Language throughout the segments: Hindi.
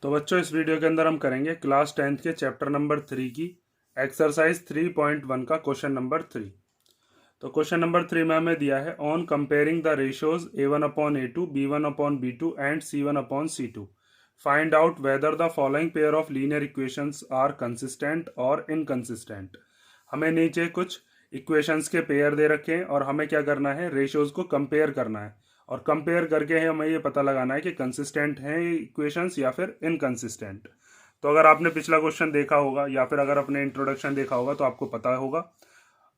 तो बच्चों, इस वीडियो के अंदर हम करेंगे क्लास 10th के चैप्टर नंबर 3 की एक्सरसाइज 3.1 का क्वेश्चन नंबर 3। तो क्वेश्चन नंबर 3 में हमें दिया है on comparing the ratios A1/A2, B1/B2 and C1/C2 find out whether the following pair of linear equations are consistent और इनकंसिस्टेंट। हमें नीचे कुछ इक्वेशंस के पेयर दे रखे हैं और हमें क्या करना है, रेशियोज को कंपेयर करना है और कंपेयर करके हमें ये पता लगाना है कि कंसिस्टेंट हैं ये इक्वेशंस या फिर इनकंसिस्टेंट। तो अगर आपने पिछला क्वेश्चन देखा होगा या फिर अगर अपने इंट्रोडक्शन देखा होगा तो आपको पता होगा,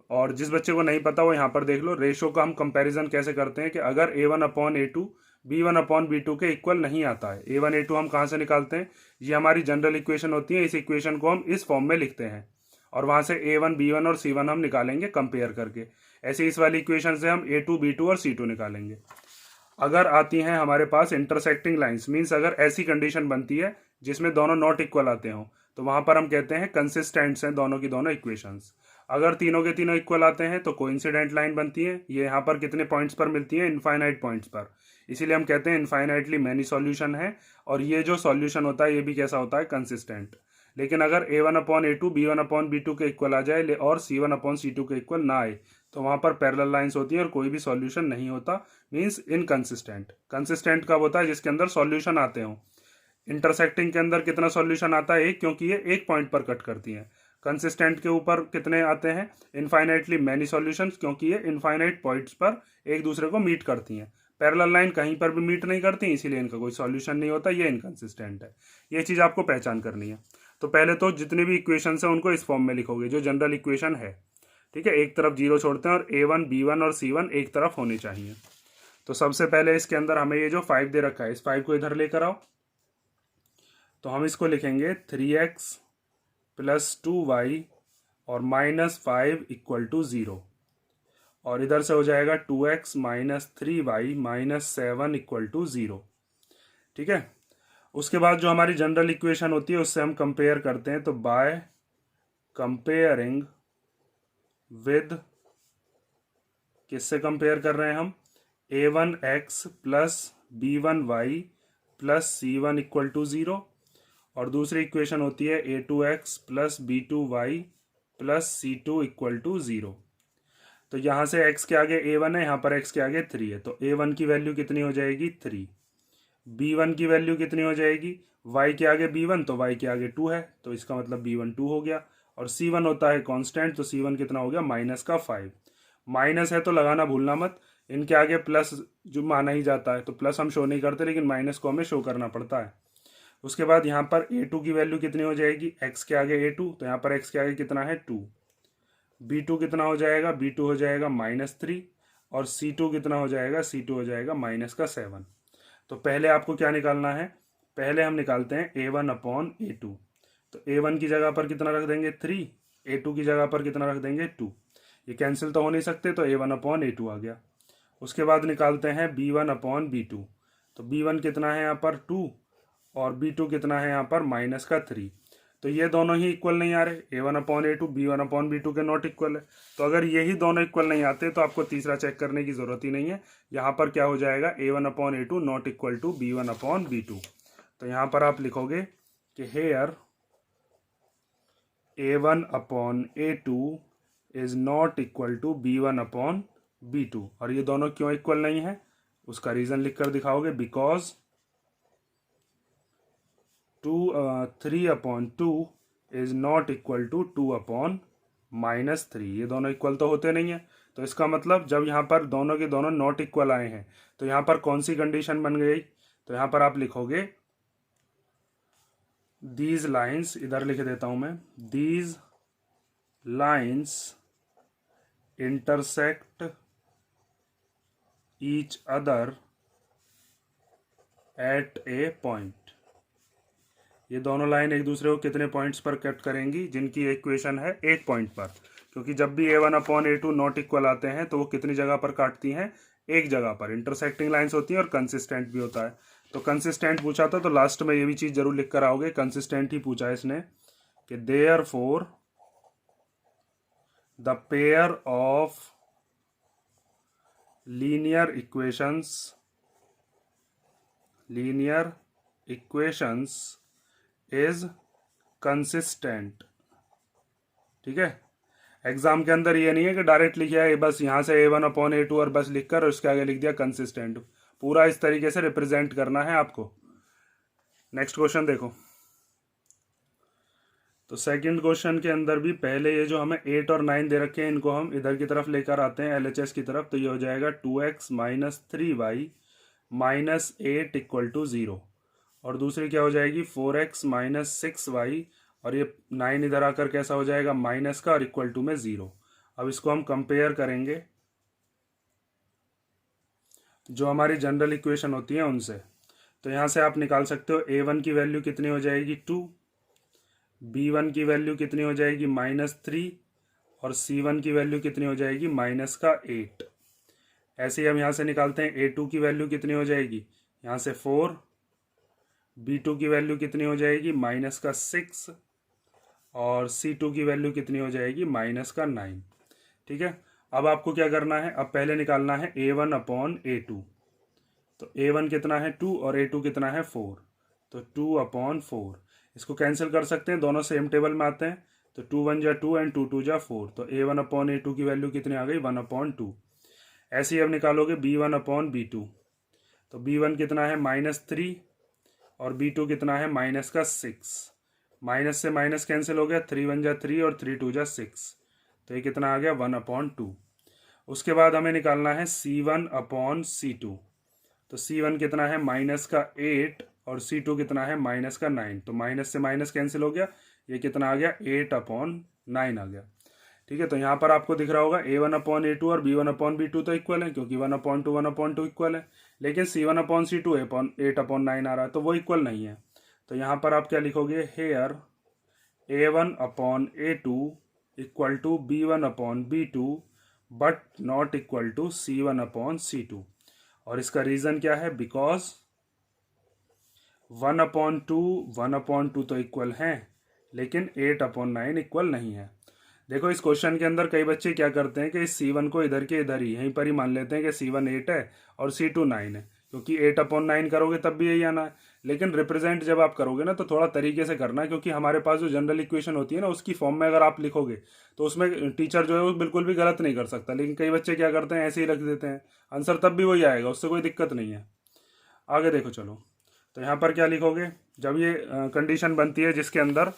और जिस बच्चे को नहीं पता वो यहाँ पर देख लो। रेशो का हम कंपैरिजन कैसे करते हैं कि अगर A1/A2 B1/B2 के इक्वल नहीं आता है, A1 A2 हम कहाँ से निकालते हैं, ये हमारी जनरल इक्वेशन होती है। इस इक्वेशन को हम इस फॉर्म में लिखते हैं और वहां से A1 B1 और C1 हम निकालेंगे कंपेयर करके। ऐसे इस वाली इक्वेशन से हम A2 B2 और C2 निकालेंगे। अगर आती हैं हमारे पास इंटरसेक्टिंग लाइंस, मीन्स अगर ऐसी कंडीशन बनती है जिसमें दोनों नॉट इक्वल आते हो, तो वहां पर हम कहते हैं कंसिस्टेंट्स हैं दोनों की दोनों इक्वेशंस। अगर तीनों के तीनों इक्वल आते हैं तो कोइंसिडेंट लाइन बनती है। ये यहाँ पर कितने पॉइंट्स पर मिलती है, इनफाइनाइट पॉइंट्स पर, इसीलिए हम कहते हैं इनफाइनाइटली मैनी सॉल्यूशन है। और ये जो सॉल्यूशन होता है ये भी कैसा होता है, कंसिस्टेंट। लेकिन अगर A1/A2 B1/B2 के इक्वल आ जाए और C1/C2 के इक्वल ना आए तो वहां पर पैरेलल लाइंस होती हैं और कोई भी सॉल्यूशन नहीं होता, मींस इनकंसिस्टेंट। कंसिस्टेंट कब होता है, जिसके अंदर सॉल्यूशन आते हो। इंटरसेक्टिंग के अंदर कितना सॉल्यूशन आता है, एक, क्योंकि ये एक पॉइंट पर कट करती हैं। कंसिस्टेंट के ऊपर कितने आते हैं, इनफाइनाइटली मैनी सॉल्यूशंस, क्योंकि ये इनफाइनाइट पॉइंट्स पर एक दूसरे को मीट करती हैं। पैरेलल लाइन कहीं पर भी मीट नहीं करती, इसीलिए इनका कोई सॉल्यूशन नहीं होता, ये इनकंसिस्टेंट है। ये चीज आपको पहचान करनी है। तो पहले तो जितनी भी इक्वेशन है उनको इस फॉर्म में लिखोगे जो जनरल इक्वेशन है, ठीक है। एक तरफ जीरो छोड़ते हैं और A1 B1 और C1 एक तरफ होनी चाहिए। तो सबसे पहले इसके अंदर हमें ये जो 5 दे रखा है, इस 5 को इधर लेकर आओ। तो हम इसको लिखेंगे 3x + 2y और -5 = 0, और इधर से हो जाएगा 2x - 3y - 7 = 0, ठीक है। उसके बाद जो हमारी जनरल इक्वेशन होती है उससे हम कंपेयर करते हैं। तो बाय कंपेयरिंग विद, किससे कंपेयर कर रहे हैं हम, A1x + B1y + C1 = 0, और दूसरी इक्वेशन होती है A2x + B2y + C2 = 0। तो यहां से x के आगे A1 है, यहां पर x के आगे 3 है, तो A1 की वैल्यू कितनी हो जाएगी, 3। B1 की वैल्यू कितनी हो जाएगी, y के आगे B1 तो y के आगे 2 है, तो इसका मतलब B1 2 हो गया। और C1 होता है कांस्टेंट, तो C1 कितना हो गया, -5। माइनस है तो लगाना भूलना मत, इनके आगे प्लस जो माना ही जाता है, तो प्लस हम शो नहीं करते लेकिन माइनस को हमें शो करना पड़ता है। उसके बाद यहाँ पर A2 की वैल्यू कितनी हो जाएगी, x के आगे A2, तो यहाँ पर x के आगे कितना है, 2। B2 कितना हो जाएगा, B2 हो जाएगा -3, और C2 कितना हो जाएगा, C2 हो जाएगा -7। तो पहले आपको क्या निकालना है, पहले हम निकालते हैं A1/A2। तो A1 की जगह पर कितना रख देंगे, 3, A2 की जगह पर कितना रख देंगे, 2। ये कैंसिल तो हो नहीं सकते, तो A1/A2 आ गया। उसके बाद निकालते हैं B1/B2। तो B1 कितना है यहाँ पर, 2, और B2 कितना है यहाँ पर, -3। तो ये दोनों ही इक्वल नहीं आ रहे, A1/A2 B1/B2 के नॉट इक्वल है। तो अगर यही दोनों इक्वल नहीं आते तो आपको तीसरा चेक करने की जरूरत ही नहीं है। यहाँ पर क्या हो जाएगा, A1/A2 not equal to B1/B2। तो यहाँ पर आप लिखोगे कि here A1/A2 is not equal to B1/B2। और ये दोनों क्यों इक्वल नहीं है, उसका रीजन लिखकर दिखाओगे, because 3/2 is not equal to 2/-3। ये दोनों इक्वल तो होते नहीं है। तो इसका मतलब जब यहाँ पर दोनों के दोनों नॉट इक्वल आए हैं तो यहाँ पर कौन सी कंडीशन बन गई, तो यहाँ पर आप लिखोगे दीज लाइन्स, इधर लिख देता हूं मैं, these lines intersect each other at A point. ये दोनों लाइन एक दूसरे को कितने पॉइंट्स पर कट करेंगी, जिनकी इक्वेशन है एक पॉइंट पर, क्योंकि जब भी A1/A2 नॉट इक्वल आते हैं तो वो कितनी जगह पर काटती हैं, एक जगह पर। इंटरसेक्टिंग लाइंस होती हैं और कंसिस्टेंट भी होता है। तो कंसिस्टेंट पूछा था तो लास्ट में ये भी चीज जरूर लिख कर आओगे, कंसिस्टेंट ही पूछा है इसने, कि therefore the pair of linear equations is consistent. ठीक है, एग्जाम के अंदर ये नहीं है कि डायरेक्ट लिखा है बस यहाँ से A1/A2 और बस लिखकर उसके आगे लिख दिया कंसिस्टेंट। पूरा इस तरीके से रिप्रेजेंट करना है आपको। नेक्स्ट क्वेश्चन देखो। तो सेकंड क्वेश्चन के अंदर भी पहले ये जो हमें 8 और 9 दे रखे हैं इनको हम इधर की तरफ लेकर आते हैं LHS की तरफ। तो ये हो जाएगा 2x - 3y - 8 = 0। और दूसरी क्या हो जाएगी 4x - 6y, और ये 9 इधर आकर कैसा हो जाएगा माइनस का और इक्वल टू में 0। अब इसको हम कंपेयर करेंगे जो हमारी जनरल इक्वेशन होती है उनसे। तो यहाँ से आप निकाल सकते हो A1 की वैल्यू कितनी हो जाएगी 2, B1 की वैल्यू कितनी हो जाएगी -3, और C1 की वैल्यू कितनी हो जाएगी -8। ऐसे ही हम यहाँ से निकालते हैं A2 की वैल्यू कितनी हो जाएगी यहाँ से 4, B2 की वैल्यू कितनी हो जाएगी -6, और C2 की वैल्यू कितनी हो जाएगी -9। ठीक है, अब आपको क्या करना है, अब पहले निकालना है A1/A2। तो A1 कितना है 2 और A2 कितना है 4, तो 2/4। इसको कैंसिल कर सकते हैं, दोनों सेम टेबल में आते हैं। तो 2 1 जा 2 एंड 2 2 जा 4। तो A1/A2 की वैल्यू कितनी आ गई 1/2। ऐसे ही अब निकालोगे B1/B2। तो B1 कितना है -3 और B2 कितना है -6। माइनस से माइनस कैंसिल हो गया, 3 1 जा 3 और 3 2 जा 6। तो ये कितना आ गया 1/2। उसके बाद हमें निकालना है C1/C2। तो C1 कितना है -8 और C2 कितना है -9। तो माइनस से माइनस कैंसिल हो गया, ये कितना आ गया 8/9 आ गया। ठीक है, तो यहाँ पर आपको दिख रहा होगा A1/A2 और B1/B2 तो इक्वल है क्योंकि 1/2 1/2 इक्वल है, लेकिन C1/C2 8/9 आ रहा है तो वो इक्वल नहीं है। तो यहाँ पर आप क्या लिखोगे, here A1/A2 equal to B1/B2 but not equal to C1/C2। और इसका रीजन क्या है, बिकॉज 1/2 तो इक्वल हैं लेकिन 8/9 इक्वल नहीं है। देखो इस क्वेश्चन के अंदर कई बच्चे क्या करते हैं कि इस C1 को इधर के इधर ही यहीं पर ही मान लेते हैं कि C1 8 है और C2 9 है, क्योंकि 8/9 करोगे तब भी यही आना है। लेकिन रिप्रेजेंट जब आप करोगे ना तो थोड़ा तरीके से करना है, क्योंकि हमारे पास जो जनरल इक्वेशन होती है ना उसकी फॉर्म में अगर आप लिखोगे तो उसमें टीचर जो है वो बिल्कुल भी गलत नहीं कर सकता। लेकिन कई बच्चे क्या करते हैं ऐसे ही रख देते हैं, आंसर तब भी वही आएगा, उससे कोई दिक्कत नहीं है। आगे देखो चलो, तो यहाँ पर क्या लिखोगे, जब ये कंडीशन बनती है जिसके अंदर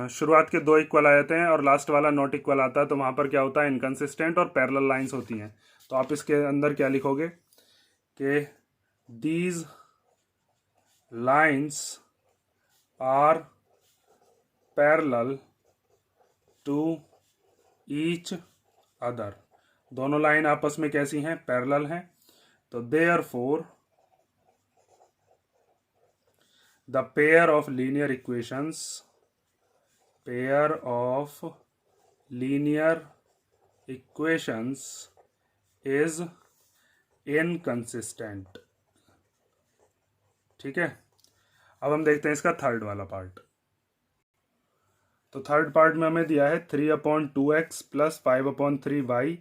शुरुआत के 2 इक्वल आ जाते हैं और लास्ट वाला नॉट इक्वल आता है, तो वहाँ पर क्या होता है इनकंसिस्टेंट और पैरेलल लाइंस होती हैं। तो आप इसके अंदर क्या लिखोगे कि these lines are parallel to each other. दोनों लाइन आपस में कैसी हैं, पैरेलल हैं। तो therefore the pair of linear equations is inconsistent। ठीक है, अब हम देखते हैं इसका थर्ड वाला पार्ट। तो थर्ड पार्ट में हमें दिया है 3/2x + 5/3y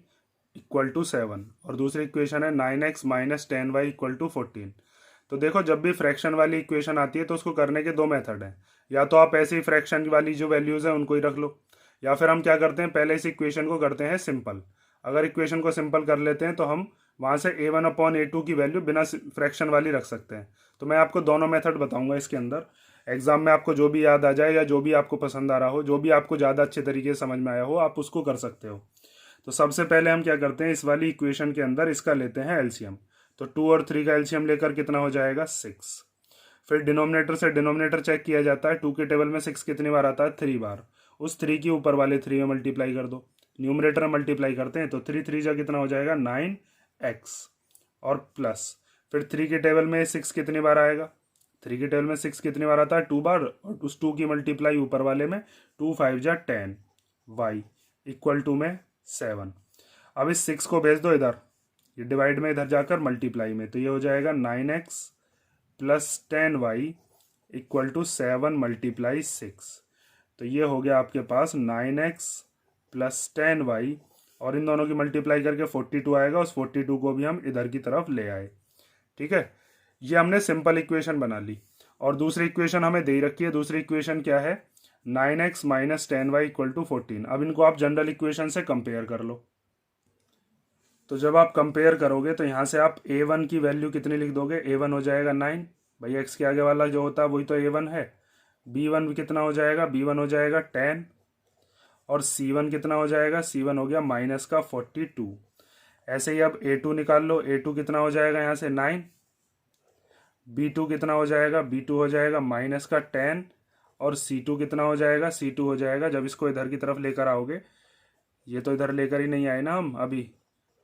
= 7, और दूसरी इक्वेशन है 9x - 10y = 14। तो देखो जब भी फ्रैक्शन वाली इक्वेशन आती है तो उसको करने के 2 मेथड हैं। या तो आप ऐसे ही फ्रैक्शन वाली जो वैल्यूज़ हैं उनको ही रख लो, या फिर हम क्या करते हैं पहले इस इक्वेशन को करते हैं सिंपल। अगर इक्वेशन को सिंपल कर लेते हैं तो हम वहाँ से A1/A2 की वैल्यू बिना फ्रैक्शन वाली रख सकते हैं। तो मैं आपको दोनों मेथड बताऊंगा इसके अंदर, एग्जाम में आपको जो भी याद आ जाए या जो भी आपको पसंद आ रहा हो, जो भी आपको ज़्यादा अच्छे तरीके से समझ में आया हो, आप उसको कर सकते हो। तो सबसे पहले हम क्या करते हैं, इस वाली इक्वेशन के अंदर इसका लेते हैं एलसीएम। तो 2 और 3 का एलसीएम लेकर कितना हो जाएगा 6। फिर डिनोमिनेटर से डिनोमिनेटर चेक किया जाता है, 2 के टेबल में 6 कितनी बार आता है 3 बार। उस 3 की ऊपर वाले 3 में मल्टीप्लाई कर दो, न्यूमरेटर में मल्टीप्लाई करते हैं तो 3 3 जा कितना हो जाएगा 9x, और प्लस फिर 3 के टेबल में 6 कितनी बार आएगा, 3 के टेबल में 6 कितनी बार आता है 2 बार, और उस 2 की मल्टीप्लाई ऊपर वाले में 2 5 जा 10 y = में 7। अब इस 6 को भेज दो इधर, ये डिवाइड में इधर जाकर मल्टीप्लाई में, तो ये हो जाएगा 9x + 10y = 7 × 6। तो ये हो गया आपके पास 9x + 10y, और इन दोनों की मल्टीप्लाई करके 42 आएगा। उस 42 को भी हम इधर की तरफ ले आए। ठीक है, ये हमने सिंपल इक्वेशन बना ली। और दूसरी इक्वेशन हमें दे रखी है। दूसरी इक्वेशन क्या है, 9x minus 10y equal to 14। अब इनको आप जनरल इक्वेशन से कंपेयर कर लो। तो जब आप कंपेयर करोगे तो यहाँ से आप a1 की वैल्यू कितनी लिख दोगे, a1 हो जाएगा 9, भाई x के आगे वाला जो होता है वही तो a1 है। b1 भी कितना हो जाएगा, b1 हो जाएगा 10, और c1 कितना हो जाएगा, c1 हो गया माइनस का 42। ऐसे ही अब a2 निकाल लो, a2 कितना हो जाएगा यहाँ से 9, b2 कितना हो जाएगा, b2 हो जाएगा माइनस का 10, और c2 कितना हो जाएगा, c2 हो जाएगा, जब इसको इधर की तरफ लेकर आओगे, ये तो इधर लेकर ही नहीं आए ना हम अभी,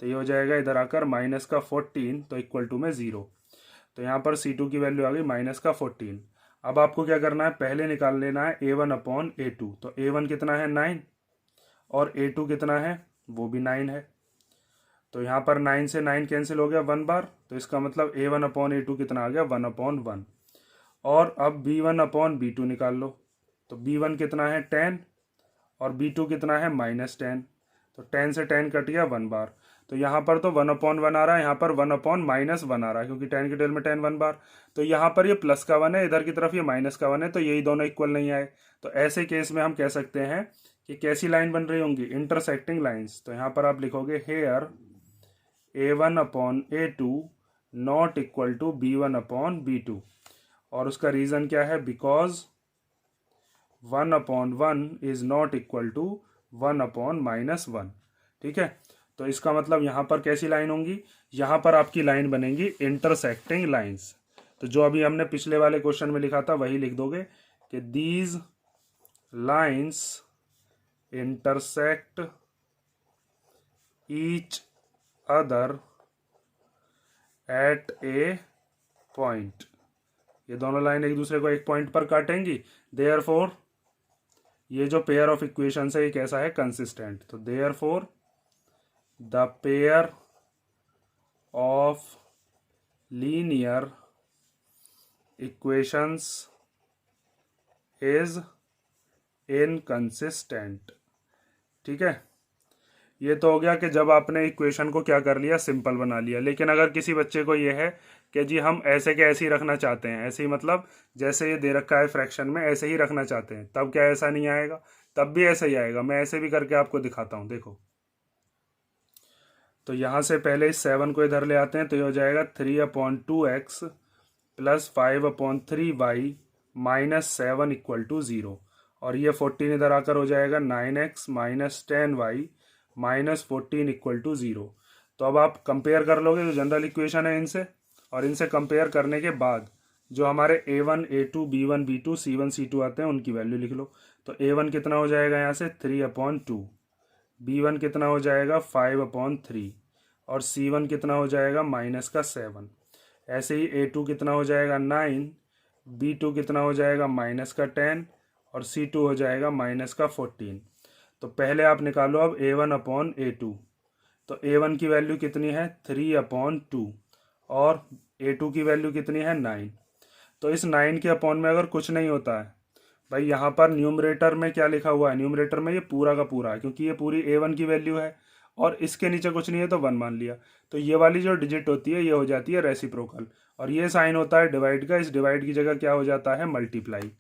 तो ये हो जाएगा इधर आकर माइनस का 14, तो इक्वल टू में 0। तो यहाँ पर c2 की वैल्यू आ गई माइनस का 14। अब आपको क्या करना है, पहले निकाल लेना है a1 अपॉन a2। तो a1 कितना है 9, और a2 कितना है, वो भी 9 है। तो यहाँ पर 9 से 9 कैंसिल हो गया 1 बार, तो इसका मतलब a1 अपॉन a2 कितना आ गया, 1 अपॉन 1। और अब b1 अपॉन b2 निकाल लो। तो b1 कितना है 10, और b2 कितना है माइनस 10। तो 10 से 10 कट गया 1 बार। तो यहाँ पर तो 1 अपॉन 1 आ रहा है, यहाँ पर 1 अपॉन माइनस 1 आ रहा है, क्योंकि 10 के टेल में 10 1 बार। तो यहाँ पर ये प्लस का 1 है, इधर की तरफ ये माइनस का 1 है, तो यही दोनों इक्वल नहीं आए। तो ऐसे केस में हम कह सकते हैं कि कैसी लाइन बन रही होंगी, इंटरसेक्टिंग लाइन्स। तो यहाँ पर आप लिखोगे here a1 upon a2 not equal to b1 upon b2। और उसका रीज़न क्या है, because 1 upon 1 is not equal to 1 upon minus 1। ठीक है, तो इसका मतलब यहाँ पर कैसी लाइन होंगी, यहाँ पर आपकी लाइन बनेंगी इंटरसेक्टिंग लाइंस। तो जो अभी हमने पिछले वाले क्वेश्चन में लिखा था वही लिख दोगे कि these lines intersect each other at A point. ये दोनों लाइन एक दूसरे को एक पॉइंट पर काटेंगी, देयरफॉर ये जो पेयर ऑफ इक्वेशन है ये कैसा है, कंसिस्टेंट। तो therefore the pair of linear equations is inconsistent. ठीक है, ये तो हो गया कि जब आपने इक्वेशन को क्या कर लिया, सिंपल बना लिया। लेकिन अगर किसी बच्चे को ये है कि जी हम ऐसे के ऐसे ही रखना चाहते हैं, ऐसे ही मतलब जैसे ये दे रखा है फ्रैक्शन में ऐसे ही रखना चाहते हैं, तब क्या ऐसा नहीं आएगा, तब भी ऐसे ही आएगा। मैं ऐसे भी करके आपको दिखाता हूँ, देखो। तो यहाँ से पहले इस 7 को इधर ले आते हैं, तो ये हो जाएगा 3/2x plus 5/3y minus 7 equal to 0। और ये 14 इधर आकर हो जाएगा 9x minus 10y minus 14 equal to 0। तो अब आप कंपेयर कर लोगे जो जनरल इक्वेशन है इनसे, और इनसे कंपेयर करने के बाद जो हमारे a1 a2 b1 b2 c1 c2 आते हैं उनकी वैल्यू लिख लो। तो a1 कितना हो जाएगा यहाँ से 3/2, b1 कितना हो जाएगा 5/3, और c1 कितना हो जाएगा माइनस का 7। ऐसे ही a2 कितना हो जाएगा 9, b2 कितना हो जाएगा माइनस का 10, और c2 हो जाएगा माइनस का 14। तो पहले आप निकालो अब a1 अपॉन a2। तो a1 की वैल्यू कितनी है 3/2, और a2 की वैल्यू कितनी है 9। तो इस 9 के अपॉन में अगर कुछ नहीं होता है भाई, यहाँ पर न्यूमरेटर में क्या लिखा हुआ है, न्यूमरेटर में ये पूरा का पूरा है, क्योंकि ये पूरी a1 की वैल्यू है, और इसके नीचे कुछ नहीं है तो 1 मान लिया। तो ये वाली जो डिजिट होती है ये हो जाती है रेसिप्रोकल, और ये साइन होता है डिवाइड का, इस डिवाइड की जगह क्या हो जाता है मल्टीप्लाई।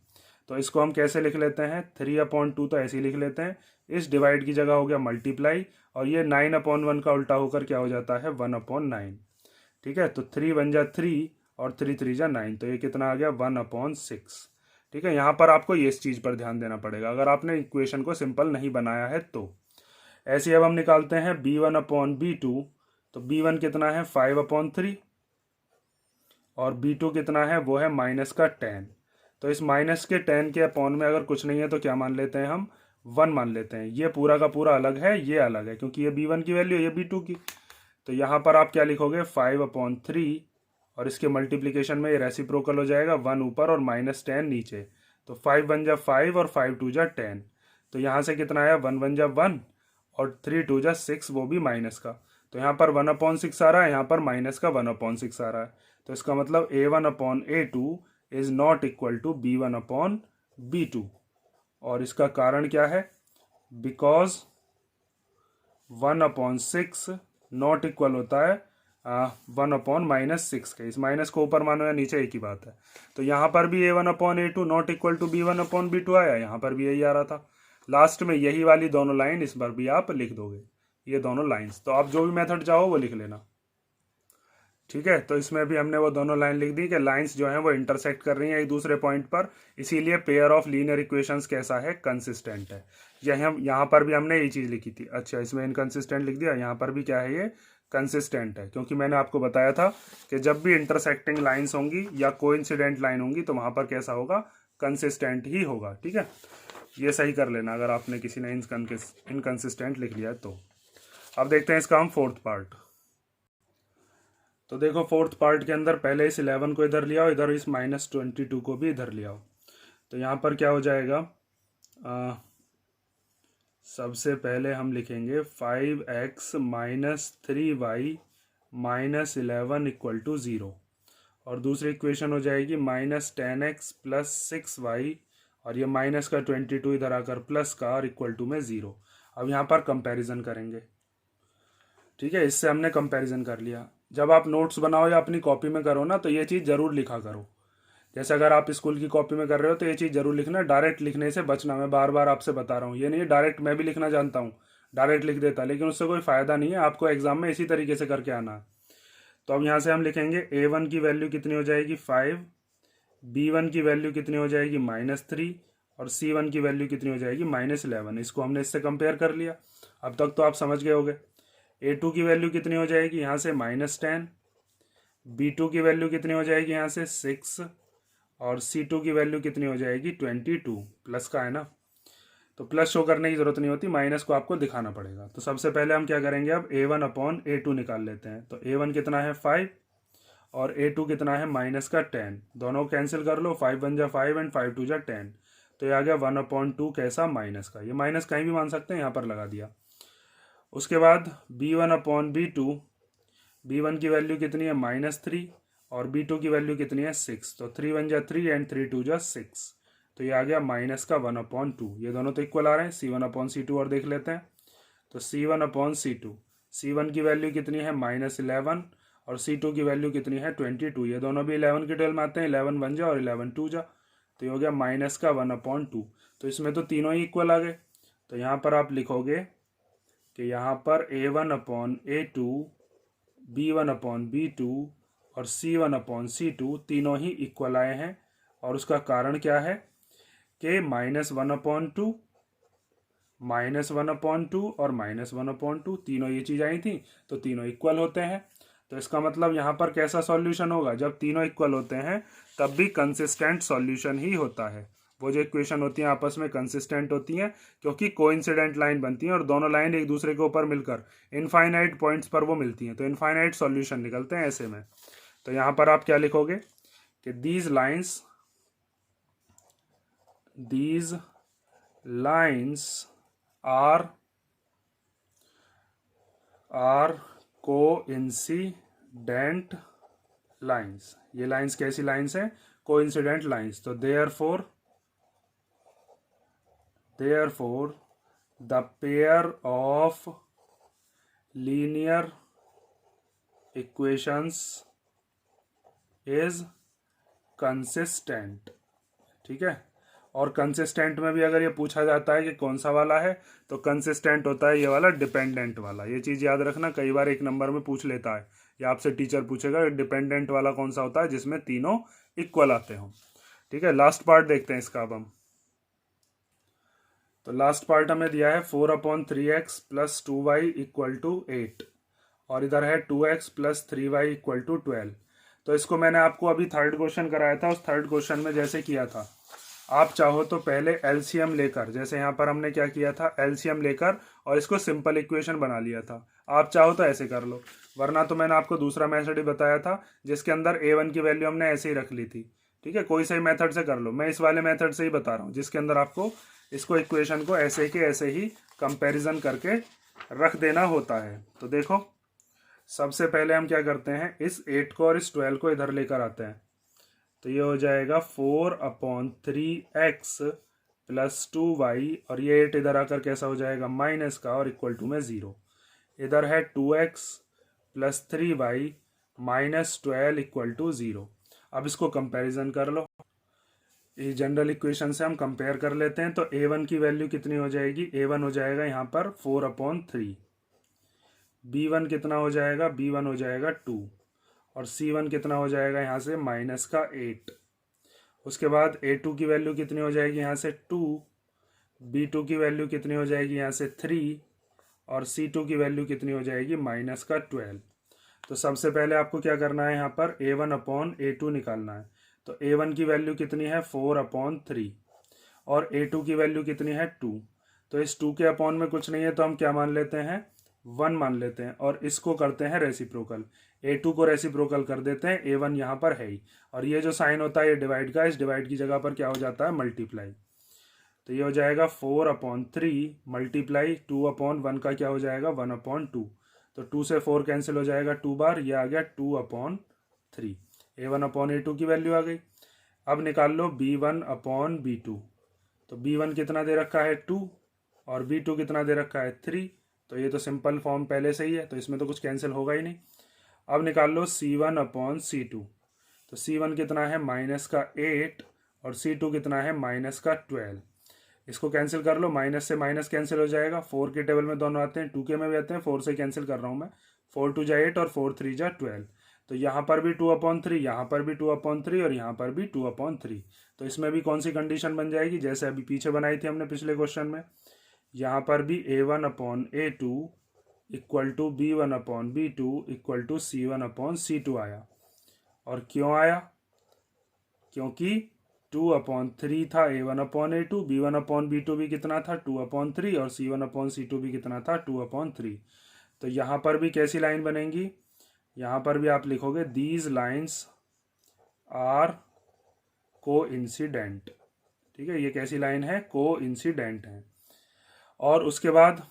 तो इसको हम कैसे लिख लेते हैं 3/2, तो ऐसे ही लिख लेते हैं, इस डिवाइड की जगह हो गया मल्टीप्लाई, और ये 9/1 का उल्टा होकर क्या हो जाता है 1/9। ठीक है, तो 3 1 जा 3 और 3 3 जा 9, तो ये कितना आ गया 1/6। ठीक है, यहाँ पर आपको ये इस चीज़ पर ध्यान देना पड़ेगा अगर आपने इक्वेशन को सिंपल नहीं बनाया है तो। ऐसे अब हम निकालते हैं b1/b2। तो b1 कितना है 5/3, और b2 कितना है वो है माइनस का 10। तो इस माइनस के 10 के अपॉन में अगर कुछ नहीं है तो क्या मान लेते हैं हम 1 मान लेते हैं। ये पूरा का पूरा अलग है, ये अलग है, क्योंकि ये b1 की वैल्यू ये b2 की। तो यहाँ पर आप क्या लिखोगे 5/3, और इसके मल्टीप्लिकेशन में ये रेसिप्रोकल हो जाएगा, 1 ऊपर और माइनस 10 नीचे। तो 5 1 जा 5 और 5 2 जा 10। तो यहाँ से कितना आया 1 1 जा 1 और 3 2 जा 6, वो भी माइनस का। तो यहाँ पर 1/6 आ रहा है, यहाँ पर माइनस का 1/6 आ रहा है। तो इसका मतलब a1/a2 is not equal to b1/b2। और इसका कारण क्या है, बिकॉज 1/6 नॉट इक्वल होता है 1/-6 के, इस माइनस को ऊपर मानो या नीचे एक ही बात है। तो यहाँ पर भी a1/a2 not equal to b1/b2 आया, यहाँ पर भी यही आ रहा था। लास्ट में यही वाली दोनों लाइन इस बार भी आप लिख दोगे, ये दोनों लाइंस। तो आप जो भी मेथड चाहो वो लिख लेना, ठीक है। तो इसमें भी हमने वो दोनों लाइन लिख दी कि लाइंस जो हैं वो इंटरसेक्ट कर रही हैं एक दूसरे पॉइंट पर, इसीलिए पेयर ऑफ लीनियर इक्वेशंस कैसा है, कंसिस्टेंट है। यहाँ पर भी हमने यही चीज़ लिखी थी। अच्छा, इसमें इनकंसिस्टेंट लिख दिया, यहाँ पर भी क्या है, ये कंसिस्टेंट है, क्योंकि मैंने आपको बताया था कि जब भी इंटरसेक्टिंग लाइन्स होंगी या कोइंसिडेंट लाइन होंगी तो वहाँ पर कैसा होगा, कंसिस्टेंट ही होगा, ठीक है। ये सही कर लेना अगर आपने किसी ने इनकंसिस्टेंट लिख लिया है तो। अब देखते हैं इसका हम फोर्थ पार्ट। तो देखो फोर्थ पार्ट के अंदर पहले इस 11 को इधर लिया, इधर इस -22 को भी इधर लिया। तो यहाँ पर क्या हो जाएगा, सबसे पहले हम लिखेंगे 5x - 3y - 11 = 0, और दूसरी इक्वेशन हो जाएगी -10x + 6y, और ये माइनस का 22 इधर आकर प्लस का और इक्वल टू में 0। अब यहाँ पर कंपैरिजन करेंगे, ठीक है। इससे हमने कंपैरिजन कर लिया। जब आप नोट्स बनाओ या अपनी कॉपी में करो ना, तो ये चीज़ ज़रूर लिखा करो। जैसे अगर आप स्कूल की कॉपी में कर रहे हो तो ये चीज़ जरूर लिखना, डायरेक्ट लिखने से बचना। मैं बार बार आपसे बता रहा हूँ, ये नहीं डायरेक्ट, मैं भी लिखना जानता हूँ, डायरेक्ट लिख देता, लेकिन उससे कोई फ़ायदा नहीं है। आपको एग्जाम में इसी तरीके से करके आना है। तो अब यहाँ से हम लिखेंगे a1 की वैल्यू कितनी हो जाएगी 5, b1 की वैल्यू कितनी हो जाएगी -3, और c1 की वैल्यू कितनी हो जाएगी -11। इसको हमने इससे कंपेयर कर लिया। अब तक तो आप समझ गए होगे। a2 की वैल्यू कितनी हो जाएगी यहाँ से -10, b2 की वैल्यू कितनी हो जाएगी यहाँ से 6, और C2 की वैल्यू कितनी हो जाएगी 22, प्लस का है ना, तो प्लस शो करने की जरूरत नहीं होती, माइनस को आपको दिखाना पड़ेगा। तो सबसे पहले हम क्या करेंगे, अब a1/a2 निकाल लेते हैं। तो a1 कितना है 5, और a2 कितना है -10, दोनों कैंसिल कर लो, 5 × 5 एंड 5 × 10, तो ये आ गया 1/2 कैसा, माइनस का। ये माइनस कहीं भी मान सकते हैं, यहाँ पर लगा दिया। उसके बाद b1/b2, b1 की वैल्यू कितनी है -3, और b2 की वैल्यू कितनी है 6, तो 3 × 1 = 3 एंड 3 × 2 = 6, तो ये आ गया माइनस का 1/2। ये दोनों तो इक्वल आ रहे हैं, c1/c2 और देख लेते हैं। तो c1/c2, c1 की वैल्यू कितनी है -11, और c2 की वैल्यू कितनी है 22। ये दोनों भी 11 के टेल में आते हैं, 11 1 जा और 11 2 जा, तो ये हो गया माइनस का 1/2। तो इसमें तो तीनों ही इक्वल आ गए। तो यहाँ पर आप लिखोगे कि यहाँ पर a1/a2, b1/b2 और c1/c2 तीनों ही इक्वल आए हैं। और उसका कारण क्या है कि -1/2, -1/2 और -1/2 तीनों ये चीज़ आई थी, तो तीनों इक्वल होते हैं। तो इसका मतलब यहाँ पर कैसा सॉल्यूशन होगा, जब तीनों इक्वल होते हैं तब भी कंसिस्टेंट सॉल्यूशन ही होता है। वो जो इक्वेशन होती हैं आपस में कंसिस्टेंट होती हैं, क्योंकि कोइंसिडेंट लाइन बनती हैं और दोनों लाइन एक दूसरे के ऊपर मिलकर इनफाइनाइट पॉइंट्स पर वो मिलती हैं, तो इनफाइनाइट सॉल्यूशन निकलते हैं ऐसे में। तो यहाँ पर आप क्या लिखोगे कि these lines are coincident lines. ये लाइन्स कैसी लाइन्स हैं, कोइंसिडेंट लाइन्स। तो therefore the pair of linear equations is consistent, ठीक है। और कंसिस्टेंट में भी अगर ये पूछा जाता है कि कौन सा वाला है, तो कंसिस्टेंट होता है ये वाला डिपेंडेंट वाला। ये चीज़ याद रखना, कई बार एक नंबर में पूछ लेता है, या आपसे टीचर पूछेगा डिपेंडेंट वाला कौन सा होता है, जिसमें तीनों इक्वल आते हो, ठीक है। लास्ट पार्ट देखते हैं इसका अब हम। तो लास्ट पार्ट हमें दिया है 4/3x + 2y = 8, और इधर है 2x + 3y = 12। तो इसको मैंने आपको अभी थर्ड क्वेश्चन कराया था, उस थर्ड क्वेश्चन में जैसे किया था, आप चाहो तो पहले एलसीएम लेकर, जैसे यहाँ पर हमने क्या किया था, एलसीएम लेकर और इसको सिंपल इक्वेशन बना लिया था। आप चाहो तो ऐसे कर लो, वरना तो मैंने आपको दूसरा मेथड ही बताया था जिसके अंदर a1 की वैल्यू हमने ऐसे ही रख ली थी, ठीक है। कोई सही मेथड से कर लो, मैं इस वाले मेथड से ही बता रहा हूँ जिसके अंदर आपको इसको इक्वेशन को ऐसे के ऐसे ही कंपेरिजन करके रख देना होता है। तो देखो सबसे पहले हम क्या करते हैं, इस 8 को और इस 12 को इधर लेकर आते हैं। तो ये हो जाएगा 4/3x + 2y, और ये 8 इधर आकर कैसा हो जाएगा माइनस का और इक्वल टू में 0। इधर है 2x plus 3y minus 12 equal to 0। अब इसको कंपैरिजन कर लो, ये जनरल इक्वेशन से हम कंपेयर कर लेते हैं। तो a1 की वैल्यू कितनी हो जाएगी, a1 हो जाएगा यहाँ पर 4/3, b1 कितना हो जाएगा, b1 हो जाएगा 2, और c1 कितना हो जाएगा यहाँ से माइनस का 8। उसके बाद a2 की वैल्यू कितनी हो जाएगी यहाँ से 2, b2 की वैल्यू कितनी हो जाएगी यहाँ से 3, और c2 की वैल्यू कितनी हो जाएगी माइनस का 12। तो सबसे पहले आपको क्या करना है, यहाँ पर a1/a2 निकालना है। तो a1 की वैल्यू कितनी है 4/3 और a2 की वैल्यू कितनी है 2। तो इस 2 के अपॉन में कुछ नहीं है तो हम क्या मान लेते हैं, 1 मान लेते हैं, और इसको करते हैं रेसिप्रोकल। a2 को रेसिप्रोकल कर देते हैं, a1 यहाँ पर है ही, और ये जो साइन होता है ये डिवाइड का, इस डिवाइड की जगह पर क्या हो जाता है मल्टीप्लाई। तो ये हो जाएगा 4/3 मल्टीप्लाई 2/1 का क्या हो जाएगा 1/2। तो 2 से 4 कैंसिल हो जाएगा 2 बार, ये आ गया 2/3। a1/a2 की वैल्यू आ गई। अब निकाल लो b1/b2। तो b1 कितना दे रखा है 2 और b2 कितना दे रखा है 3। तो ये तो सिंपल फॉर्म पहले से ही है, तो इसमें तो कुछ कैंसिल होगा ही नहीं। अब निकाल लो c1/c2। तो c1 कितना है माइनस का 8 और c2 कितना है माइनस का 12। इसको कैंसिल कर लो, माइनस से माइनस कैंसिल हो जाएगा, 4 के टेबल में दोनों आते हैं, 2 के में भी आते हैं, 4 से कैंसिल कर रहा हूँ मैं, 4 2 जा 8 और 4 3 जा 12। तो यहाँ पर भी 2/3, यहाँ पर भी 2/3 और यहाँ पर भी 2/3। तो इसमें भी कौन सी कंडीशन बन जाएगी, जैसे अभी पीछे बनाई थी हमने पिछले क्वेश्चन में। यहाँ पर भी a1/a2 equal to b1/b2 equal to c1/c2 आया। और क्यों आया, क्योंकि 2/3 था a1/a2, b1/b2 भी कितना था 2/3, और c1/c2 भी कितना था 2/3। तो यहाँ पर भी कैसी लाइन बनेंगी, यहाँ पर भी आप लिखोगे दीज लाइन्स आर कोइंसिडेंट। ठीक है, ये कैसी लाइन है, कोइंसिडेंट है। और उसके बाद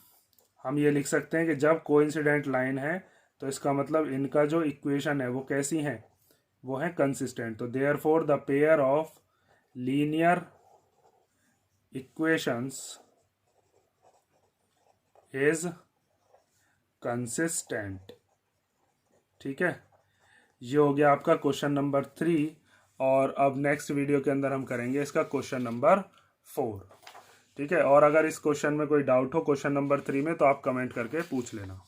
हम ये लिख सकते हैं कि जब कोइंसिडेंट लाइन है तो इसका मतलब इनका जो इक्वेशन है वो कैसी है, वो है कंसिस्टेंट। तो therefore the pair of linear equations is consistent. ठीक है, ये हो गया आपका क्वेश्चन नंबर 3। और अब नेक्स्ट वीडियो के अंदर हम करेंगे इसका क्वेश्चन नंबर 4। ठीक है, और अगर इस क्वेश्चन में कोई डाउट हो क्वेश्चन नंबर 3 में तो आप कमेंट करके पूछ लेना।